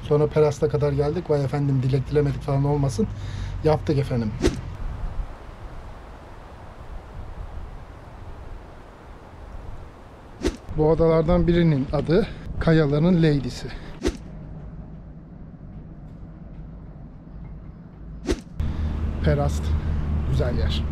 Sonra Perast'a kadar geldik. Vay efendim dilek dilemedik falan olmasın. Yaptık efendim. Bu adalardan birinin adı Kayaların Lady'si. Perast güzel yer.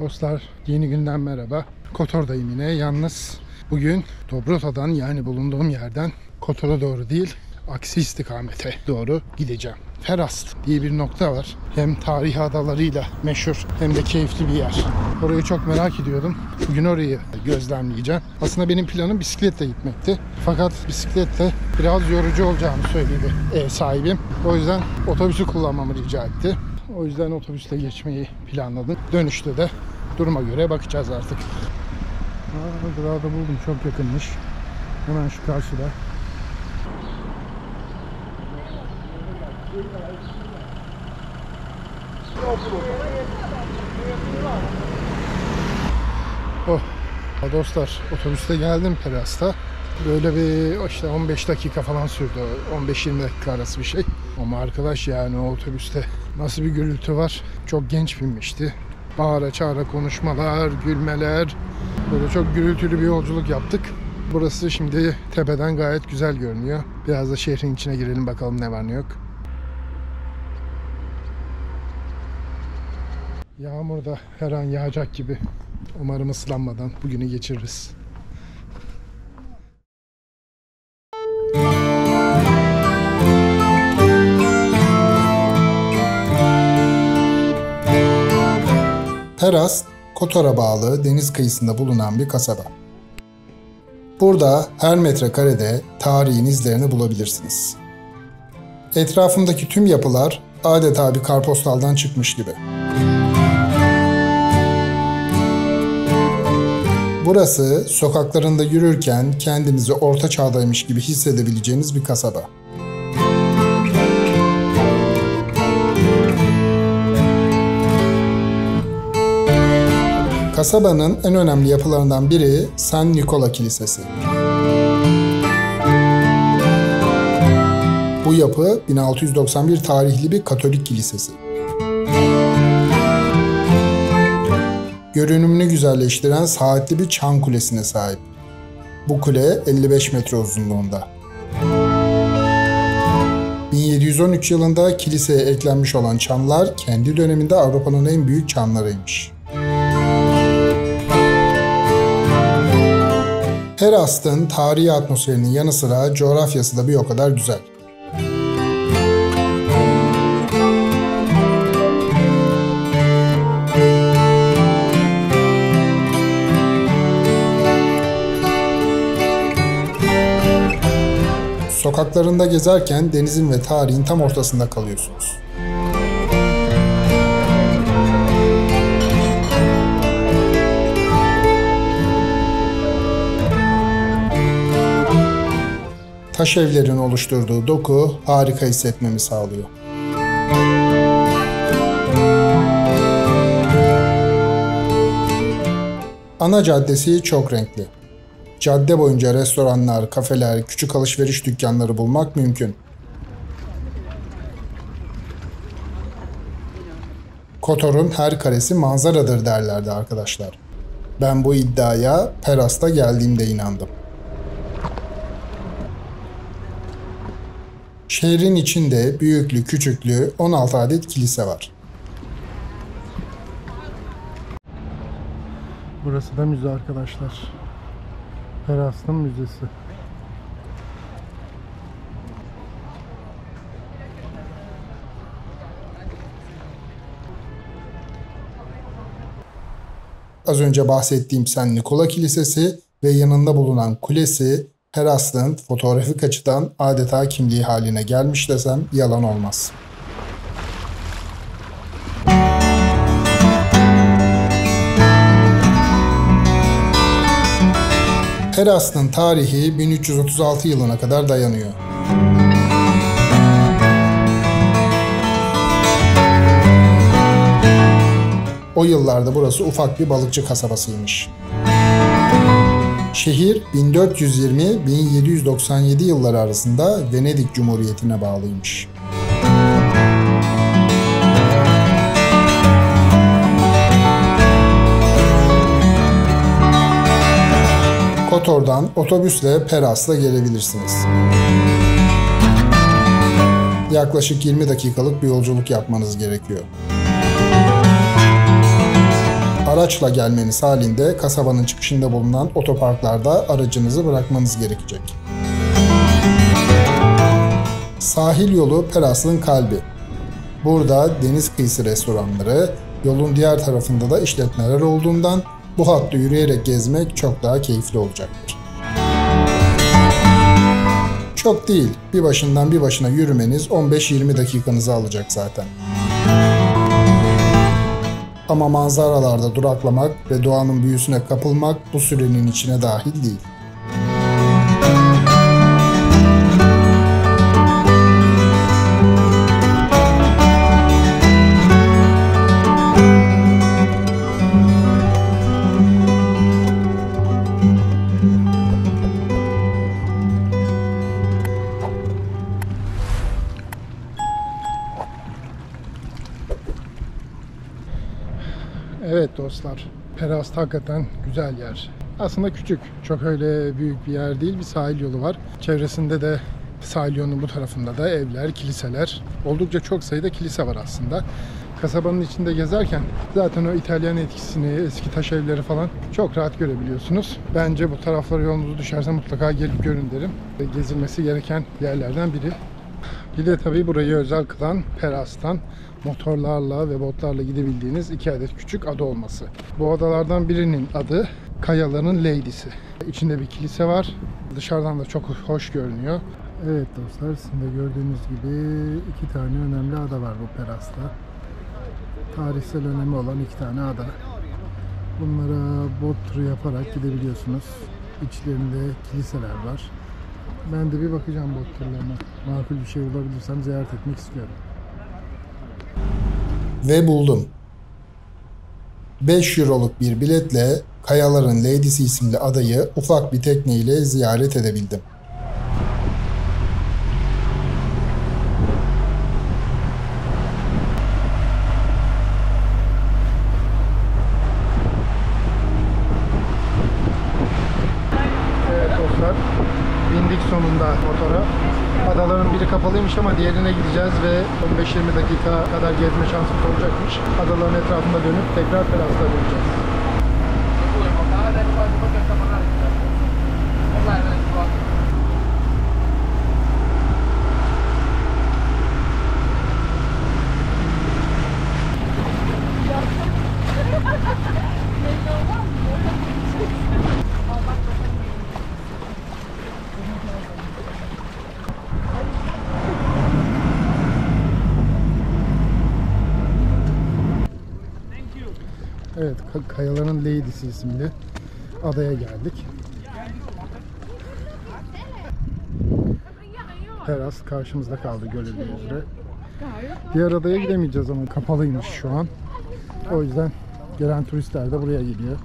Dostlar, yeni günden merhaba. Kotor'dayım yine. Yalnız bugün Dobrota'dan, yani bulunduğum yerden Kotor'a doğru değil, aksi istikamete doğru gideceğim. Perast diye bir nokta var. Hem tarihi adalarıyla meşhur hem de keyifli bir yer. Orayı çok merak ediyordum. Bugün orayı gözlemleyeceğim. Aslında benim planım bisikletle gitmekti. Fakat bisikletle biraz yorucu olacağını söyledi ev sahibim. O yüzden otobüsü kullanmamı rica etti. O yüzden otobüsle geçmeyi planladım. Dönüşte de duruma göre bakacağız artık. Durağı da buldum. Çok yakınmış. Hemen şu karşıda. Oh. Dostlar, otobüste geldim Perast'a. Böyle bir işte 15 dakika falan sürdü. 15-20 dakika arası bir şey. Ama arkadaş, yani o otobüste nasıl bir gürültü var. Çok genç binmişti. Bağıra çağıra konuşmalar, gülmeler. Böyle çok gürültülü bir yolculuk yaptık. Burası şimdi tepeden gayet güzel görünüyor. Biraz da şehrin içine girelim, bakalım ne var ne yok. Yağmur da her an yağacak gibi. Umarım ıslanmadan bugünü geçiririz. Perast, Kotor'a bağlı deniz kıyısında bulunan bir kasaba. Burada her metrekarede tarihin izlerini bulabilirsiniz. Etrafımdaki tüm yapılar adeta bir kartpostaldan çıkmış gibi. Burası sokaklarında yürürken kendinizi orta çağdaymış gibi hissedebileceğiniz bir kasaba. Kasabanın en önemli yapılarından biri San Nikola Kilisesi. Bu yapı 1691 tarihli bir Katolik kilisesi. Görünümünü güzelleştiren saatli bir çan kulesine sahip. Bu kule 55 metre uzunluğunda. 1713 yılında kiliseye eklenmiş olan çanlar kendi döneminde Avrupa'nın en büyük çanlarıymış. Perast'ın tarihi atmosferinin yanı sıra coğrafyası da bir o kadar güzel. Sokaklarında gezerken denizin ve tarihin tam ortasında kalıyorsunuz. Taş evlerin oluşturduğu doku harika hissetmemi sağlıyor. Ana caddesi çok renkli. Cadde boyunca restoranlar, kafeler, küçük alışveriş dükkanları bulmak mümkün. Kotor'un her karesi manzaradır derlerdi arkadaşlar. Ben bu iddiaya Perast'a geldiğimde inandım. Şehrin içinde büyüklü küçüklü 16 adet kilise var. Burası da müze arkadaşlar. Perast'ın müzesi. Az önce bahsettiğim San Nikola Kilisesi ve yanında bulunan kulesi Perast'ın fotoğrafik açıdan adeta kimliği haline gelmiş desem yalan olmaz. Perast'ın tarihi 1336 yılına kadar dayanıyor. O yıllarda burası ufak bir balıkçı kasabasıymış. Şehir 1420-1797 yılları arasında Venedik Cumhuriyeti'ne bağlıymış. Kotor'dan otobüsle Peras'la gelebilirsiniz. Yaklaşık 20 dakikalık bir yolculuk yapmanız gerekiyor. Araçla gelmeniz halinde kasabanın çıkışında bulunan otoparklarda aracınızı bırakmanız gerekecek. Sahil yolu Peras'ın kalbi. Burada deniz kıyısı restoranları, yolun diğer tarafında da işletmeler olduğundan bu hattı yürüyerek gezmek çok daha keyifli olacaktır. Çok değil, bir başından bir başına yürümeniz 15-20 dakikanızı alacak zaten. Ama manzaralarda duraklamak ve doğanın büyüsüne kapılmak bu sürenin içine dahil değil. Evet dostlar, Peras hakikaten güzel yer. Aslında küçük, çok öyle büyük bir yer değil. Bir sahil yolu var. Çevresinde de sahil yolunun bu tarafında da evler, kiliseler. Oldukça çok sayıda kilise var aslında. Kasabanın içinde gezerken zaten o İtalyan etkisini, eski taş evleri falan çok rahat görebiliyorsunuz. Bence bu taraflara yolunuz düşerse mutlaka gelip görün derim. Gezilmesi gereken yerlerden biri. Bir de tabii burayı özel kılan Peras'tan motorlarla ve botlarla gidebildiğiniz 2 adet küçük ada olması. Bu adalardan birinin adı Kayaların Lady'si. İçinde bir kilise var. Dışarıdan da çok hoş görünüyor. Evet dostlar, sizin de gördüğünüz gibi 2 tane önemli ada var bu Peras'ta. Tarihsel önemi olan 2 tane ada. Bunlara bot turu yaparak gidebiliyorsunuz. İçlerinde kiliseler var. Ben de bir bakacağım bot turlarına. Makul bir şey bulabilirsem ziyaret etmek istiyorum. Ve buldum. 5 euroluk bir biletle Kayaların Lady'si isimli adayı ufak bir tekneyle ziyaret edebildim. Evet dostlar, bindik sonunda motora. Adaların biri kapalıymış ama diğerine gideceğiz ve 15-20 dakika kadar gezme şansımız olacakmış. Adaların etrafında dönüp tekrar Peras'ta döneceğiz. Evet, Kayaların Lady'si isimli adaya geldik. Peras karşımızda kaldı görüldüğünüz üzere. Diğer adaya gidemeyeceğiz ama kapalıymış şu an. O yüzden gelen turistler de buraya geliyor.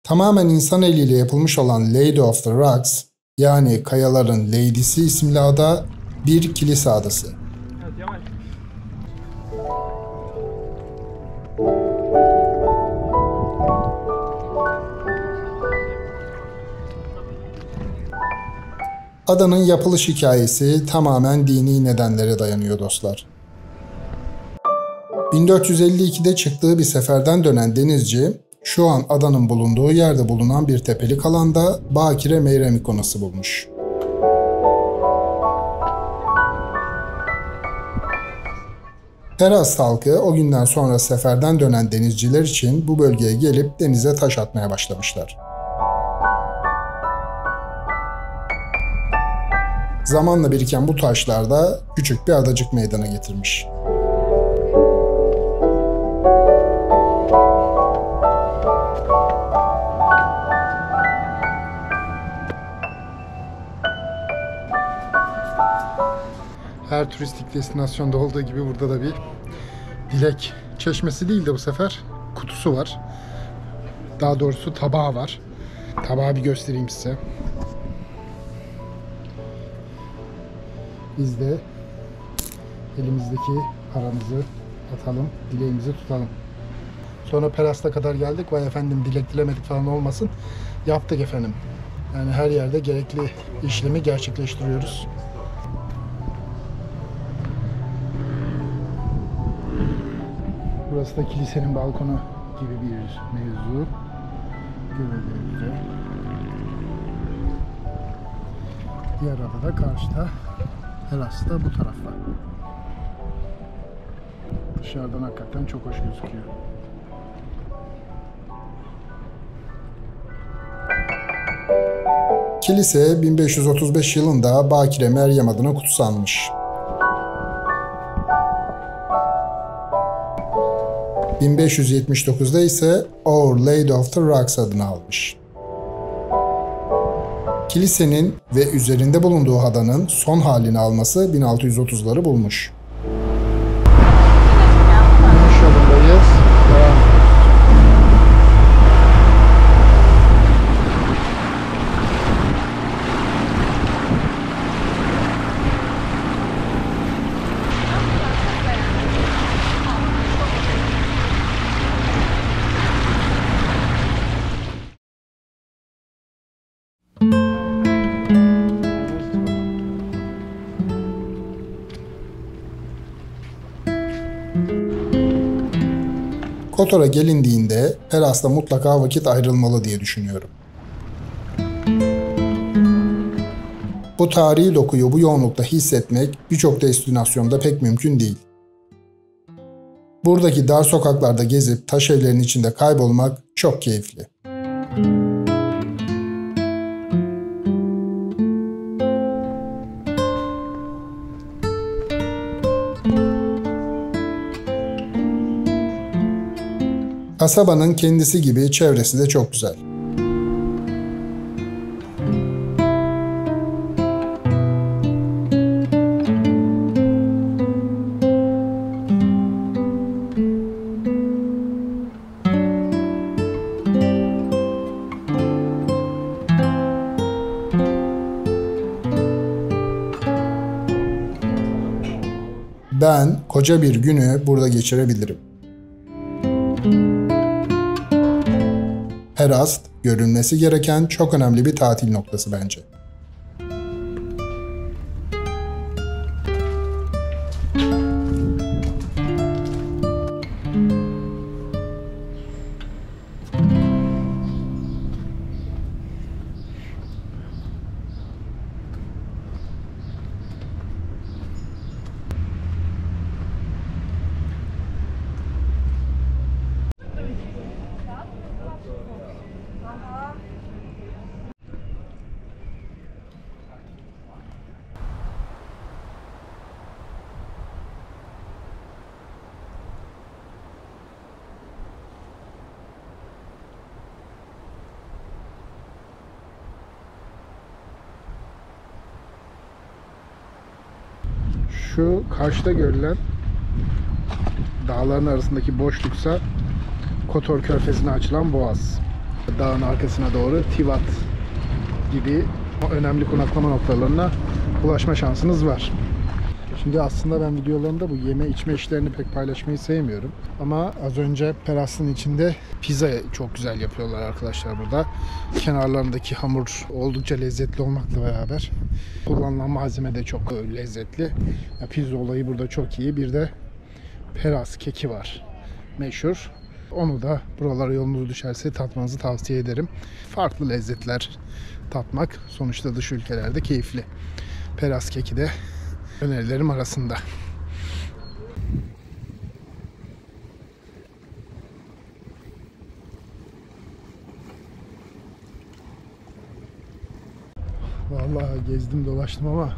Tamamen insan eliyle yapılmış olan Lady of the Rocks, yani Kayaların Lady'si isimli ada bir kilise adası. Adanın yapılış hikayesi tamamen dini nedenlere dayanıyor dostlar. 1452'de çıktığı bir seferden dönen denizci, şu an adanın bulunduğu yerde bulunan bir tepelik alanda Bakire Meyrem ikonası bulmuş. Peras halkı o günden sonra seferden dönen denizciler için bu bölgeye gelip denize taş atmaya başlamışlar. Zamanla biriken bu taşlar da küçük bir adacık meydana getirmiş. Her turistik destinasyonda olduğu gibi burada da bir dilek çeşmesi değil de bu sefer kutusu var. Daha doğrusu tabağı var. Tabağı bir göstereyim size. Biz de elimizdeki paramızı atalım, dileğimizi tutalım. Sonra Peras'ta kadar geldik. Vay efendim dilek dilemedik falan olmasın. Yaptık efendim. Yani her yerde gerekli işlemi gerçekleştiriyoruz. Burası da kilisenin balkonu gibi bir mevzu. Görüldüğü üzere. Diğer ada da karşıda. Teras da bu tarafta. Dışarıdan hakikaten çok hoş gözüküyor. Kilise 1535 yılında Bakire Meryem adına kutsanmış. 1579'da ise Our Lady of the Rocks adını almış. Kilisenin ve üzerinde bulunduğu adanın son halini alması 1630'ları bulmuş. Dönüş yolundayız. Devam ediyoruz. Kotor'a gelindiğinde Peras'ta mutlaka vakit ayrılmalı diye düşünüyorum. Bu tarihi dokuyu bu yoğunlukta hissetmek birçok destinasyonda pek mümkün değil. Buradaki dar sokaklarda gezip taş evlerin içinde kaybolmak çok keyifli. Kasabanın kendisi gibi çevresi de çok güzel. Ben koca bir günü burada geçirebilirim. Perast, görülmesi gereken çok önemli bir tatil noktası bence. Şu karşıda görülen dağların arasındaki boşluksa Kotor Körfezi'ne açılan boğaz. Dağın arkasına doğru Tivat gibi önemli konaklama noktalarına ulaşma şansınız var. Şimdi aslında ben videolarımda bu yeme içme işlerini pek paylaşmayı sevmiyorum. Ama az önce Peras'ın içinde pizza çok güzel yapıyorlar arkadaşlar burada. Kenarlarındaki hamur oldukça lezzetli olmakla beraber kullanılan malzeme de çok lezzetli. Ya, pizza olayı burada çok iyi. Bir de Peras keki var. Meşhur. Onu da buralara yolunuz düşerse tatmanızı tavsiye ederim. Farklı lezzetler tatmak sonuçta dış ülkelerde keyifli. Peras keki de önerilerim arasında. Vallahi gezdim dolaştım ama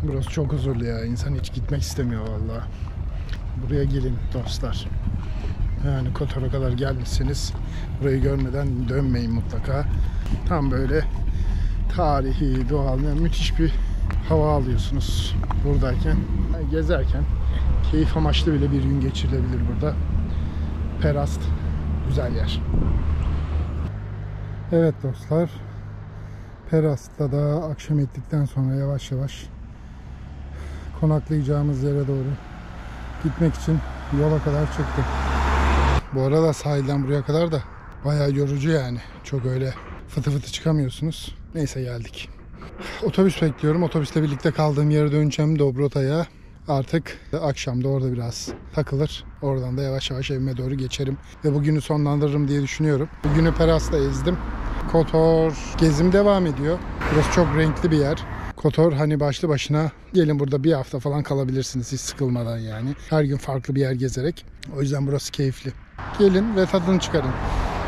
burası çok huzurlu ya. İnsan hiç gitmek istemiyor vallahi. Buraya gelin dostlar. Yani Kotor'a kadar gelmişsiniz. Burayı görmeden dönmeyin mutlaka. Tam böyle tarihi, doğal, yani müthiş bir hava alıyorsunuz buradayken. Yani gezerken Keyif amaçlı bile bir gün geçirilebilir burada. Perast güzel yer. Evet dostlar, Perast'ta da akşam ettikten sonra yavaş yavaş konaklayacağımız yere doğru gitmek için yola kadar çıktık. Bu arada sahilden buraya kadar da bayağı yorucu yani. Çok öyle fıtı fıtı çıkamıyorsunuz. Neyse geldik. Otobüs bekliyorum. Otobüsle birlikte kaldığım yere döneceğim Dobrota'ya. Artık akşam da orada biraz takılır. Oradan da yavaş yavaş evime doğru geçerim. Ve bugünü sonlandırırım diye düşünüyorum. Bugünü Perast'ta ezdim. Kotor gezim devam ediyor. Burası çok renkli bir yer. Kotor hani başlı başına gelin burada bir hafta falan kalabilirsiniz hiç sıkılmadan yani. Her gün farklı bir yer gezerek. O yüzden burası keyifli. Gelin ve tadını çıkarın.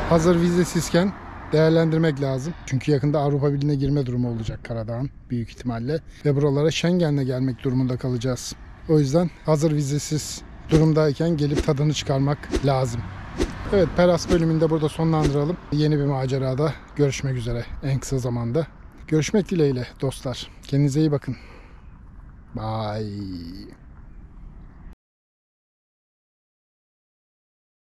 Hazır vizesizken değerlendirmek lazım. Çünkü yakında Avrupa Birliği'ne girme durumu olacak Karadağ'ın büyük ihtimalle. Ve buralara Schengen'le gelmek durumunda kalacağız. O yüzden hazır vizesiz durumdayken gelip tadını çıkarmak lazım. Evet, Perast bölümünde burada sonlandıralım. Yeni bir macerada görüşmek üzere en kısa zamanda. Görüşmek dileğiyle dostlar. Kendinize iyi bakın. Bye.